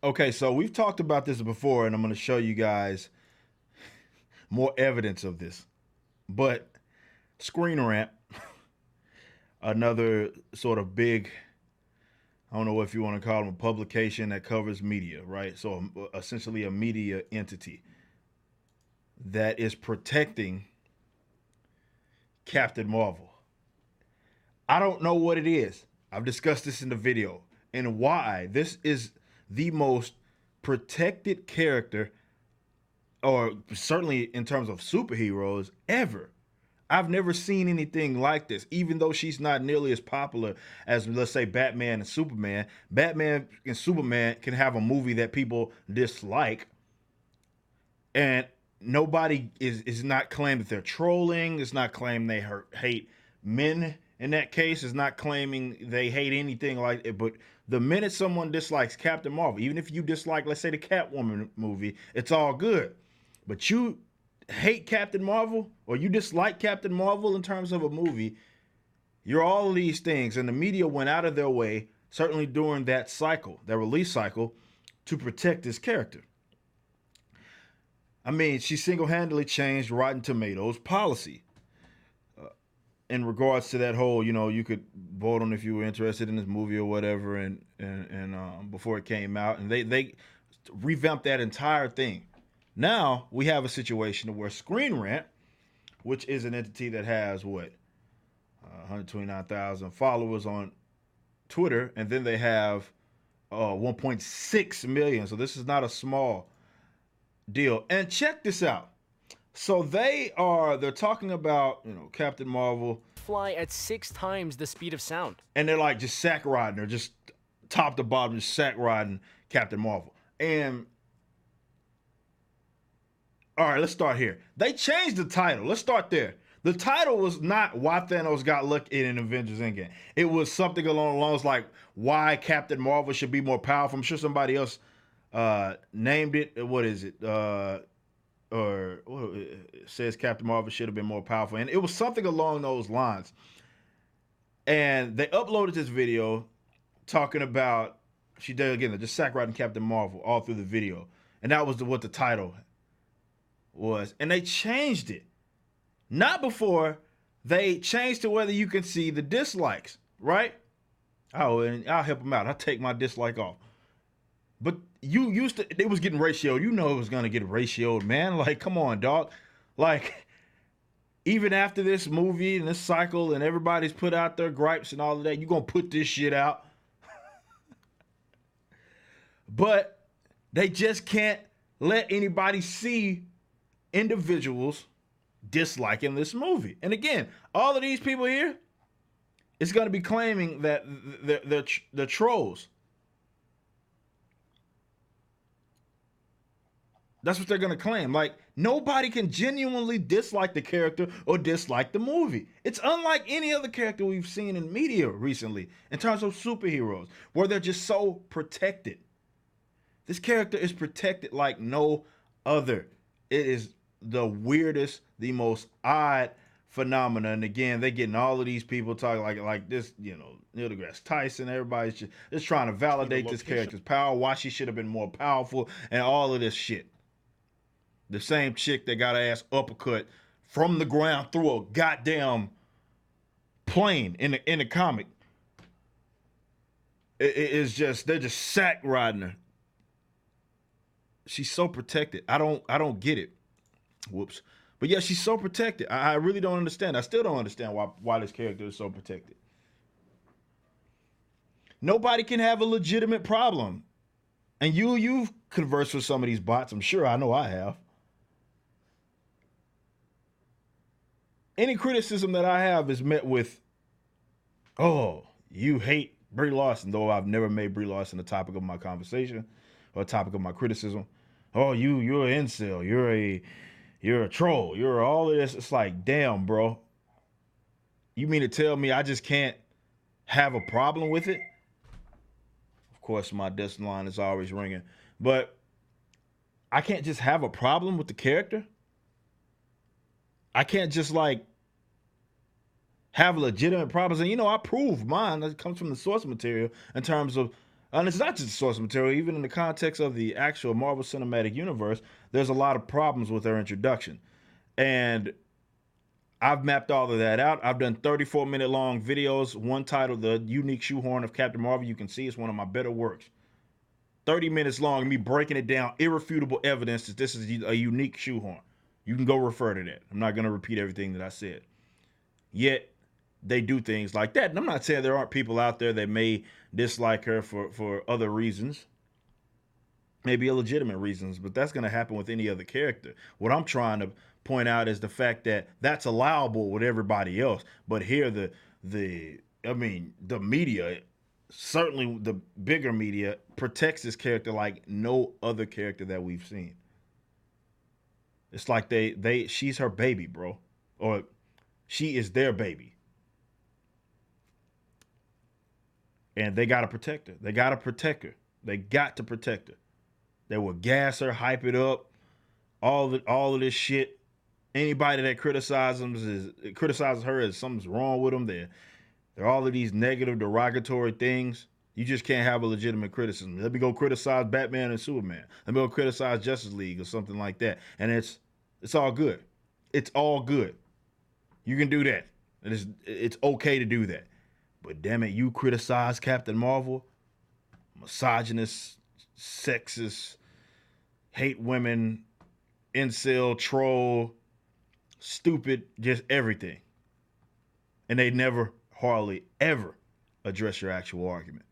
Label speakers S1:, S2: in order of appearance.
S1: Okay, so we've talked about this before, and I'm going to show you guys more evidence of this. But Screen Rant, another sort of big, I don't know if you want to call them a publication that covers media, right? So essentially a media entity that is protecting Captain Marvel. I don't know what it is. I've discussed this in the video and why this is the most protected character, or certainly in terms of superheroes, ever. I've never seen anything like this, even though she's not nearly as popular as, let's say, Batman and Superman. Batman and Superman can have a movie that people dislike, and nobody is not claiming that they're trolling. It's not claiming they hate men in that case. It's not claiming they hate anything like it. But the minute someone dislikes Captain Marvel, even if you dislike, let's say, the Catwoman movie, it's all good. But you hate Captain Marvel, or you dislike Captain Marvel in terms of a movie, you're all of these things. And the media went out of their way, certainly during that cycle, that release cycle, to protect this character. I mean, she single-handedly changed Rotten Tomatoes policy in regards to that whole, you could vote on if you were interested in this movie or whatever, and before it came out, and they revamped that entire thing. Now we have a situation where Screen Rant, which is an entity that has 129,000 followers on Twitter, and then they have 1.6 million. So this is not a small deal. And check this out. So they're talking about Captain Marvel
S2: fly at 6 times the speed of sound,
S1: and they're like just sack riding her, just top to bottom, just sack riding Captain Marvel. And all right, let's start here. They changed the title. Let's start there. The title was not Why Thanos Got Lucky in Avengers Endgame. It was something along the lines like Why Captain Marvel Should Be More Powerful. I'm sure somebody else named it. What is it? It says Captain Marvel should have been more powerful. And it was something along those lines. And they uploaded this video talking about, she did again, they're just sack riding Captain Marvel all through the video. And that was what the title was. And they changed it. Not before they changed to whether you can see the dislikes, right? Oh, and I'll help them out. I'll take my dislike off. But you used to, it was getting ratioed. You know it was going to get ratioed, man. Like, come on, dog. Like, even after this movie and this cycle and everybody's put out their gripes and all of that, you're going to put this shit out. But they just can't let anybody see individuals disliking this movie. And again, all of these people here is going to be claiming that they're trolls. That's what they're going to claim. Like, nobody can genuinely dislike the character or dislike the movie. It's unlike any other character we've seen in media recently in terms of superheroes, where they're just so protected. This character is protected like no other. It is the weirdest, the most odd phenomena. And again, they're getting all of these people talking like this, Neil deGrasse Tyson. Everybody's just trying to validate this character's power, why she should have been more powerful, and all of this shit. The same chick that got her ass uppercut from the ground through a goddamn plane in the comic. It's just, they're just sack riding her. She's so protected. I don't get it. Whoops. But yeah, she's so protected. I really don't understand. I still don't understand why this character is so protected. Nobody can have a legitimate problem. And you've conversed with some of these bots. I'm sure I know I have. Any criticism that I have is met with, oh, you hate Brie Larson, though I've never made Brie Larson a topic of my conversation or a topic of my criticism. Oh, you're an incel. You're a troll. You're all of this. It's like, damn, bro. You mean to tell me I just can't have a problem with it? Of course, my desk line is always ringing. But I can't just have a problem with the character? I can't just have legitimate problems. And I prove mine. That comes from the source material in terms of And it's not just source material. Even in the context of the actual Marvel Cinematic Universe, there's a lot of problems with their introduction. And I've mapped all of that out. I've done 34-minute long videos, one titled The Unique Shoehorn of Captain Marvel. You can see it's one of my better works. 30 minutes long, me breaking it down, irrefutable evidence that this is a unique shoehorn. You can go refer to that. I'm not going to repeat everything that I said. Yet, they do things like that. And I'm not saying there aren't people out there that may dislike her for other reasons, maybe illegitimate reasons, but that's going to happen with any other character. What I'm trying to point out is the fact that that's allowable with everybody else, but here the media, certainly the bigger media, protects this character like no other character that we've seen. It's like she's her baby, bro, or she is their baby, and they gotta protect her. They gotta protect her. They got to protect her. They will gas her, hype it up, all of this shit. Anybody that criticizes her as something's wrong with them, they're all of these negative, derogatory things. You just can't have a legitimate criticism. Let me go criticize Batman and Superman. Let me go criticize Justice League or something like that, and it's all good. It's all good. You can do that. It's okay to do that. But damn it, you criticize Captain Marvel, misogynist, sexist, hate women, incel, troll, stupid, just everything. And they never, hardly ever address your actual argument.